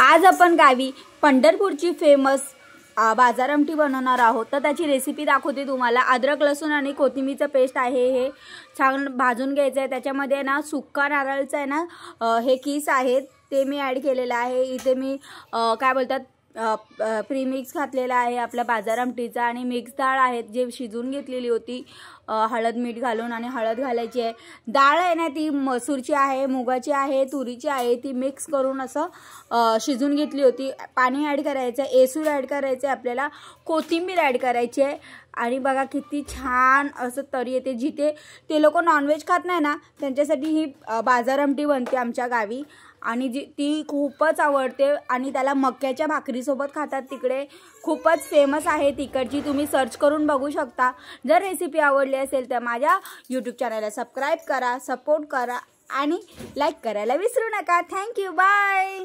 आज आपण गावी पंढरपूरची फेमस बाजार आमटी बनवणार आहोत। तर त्याची रेसिपी दाखवते तुम्हाला। अद्रक लसूण आणि कोथिंबीरचं पेस्ट आहे, हे छान भाजून घ्यायचं आहे। त्याच्यामध्ये ना सुक्का नारळाचं आहे ना हे किस आहेत ते मी ॲड केलेलं आहे। इथे मी काय बोलतात प्रीमिक्स घातलेला आहे आपला बाजार आमटीचा, आणि मिक्स डाळ आहे जे शिजून घेतलेली होती हळद मीठ घालून, आणि हळद घालायची आहे। डाळ आहे ना ती मसूरची आहे, मुगाची आहे, तुरीची आहे, ती मिक्स करून असं शिजून घेतली होती। पाणी ॲड करायचं आहे, एसूर ॲड करायचं आहे, आपल्याला कोथिंबीर ॲड करायची आहे। आणि बघा किती छान असं तरी येते। जिथे ते लोक नॉनव्हेज खात नाही ना त्यांच्यासाठी ही बाजार आमटी बनते आमच्या गावी, आणि ती खूपच आवडते। आणि त्याला मक्याच्या भाकरीसोबत खातात, तिकडे खूपच फेमस आहे तिकडची। तुम्ही सर्च करून बघू शकता। जर रेसिपी आवडली असेल तर माझ्या यूट्यूब चॅनलला सबस्क्राईब करा, सपोर्ट करा आणि लाईक करायला विसरू नका। Thank you, bye.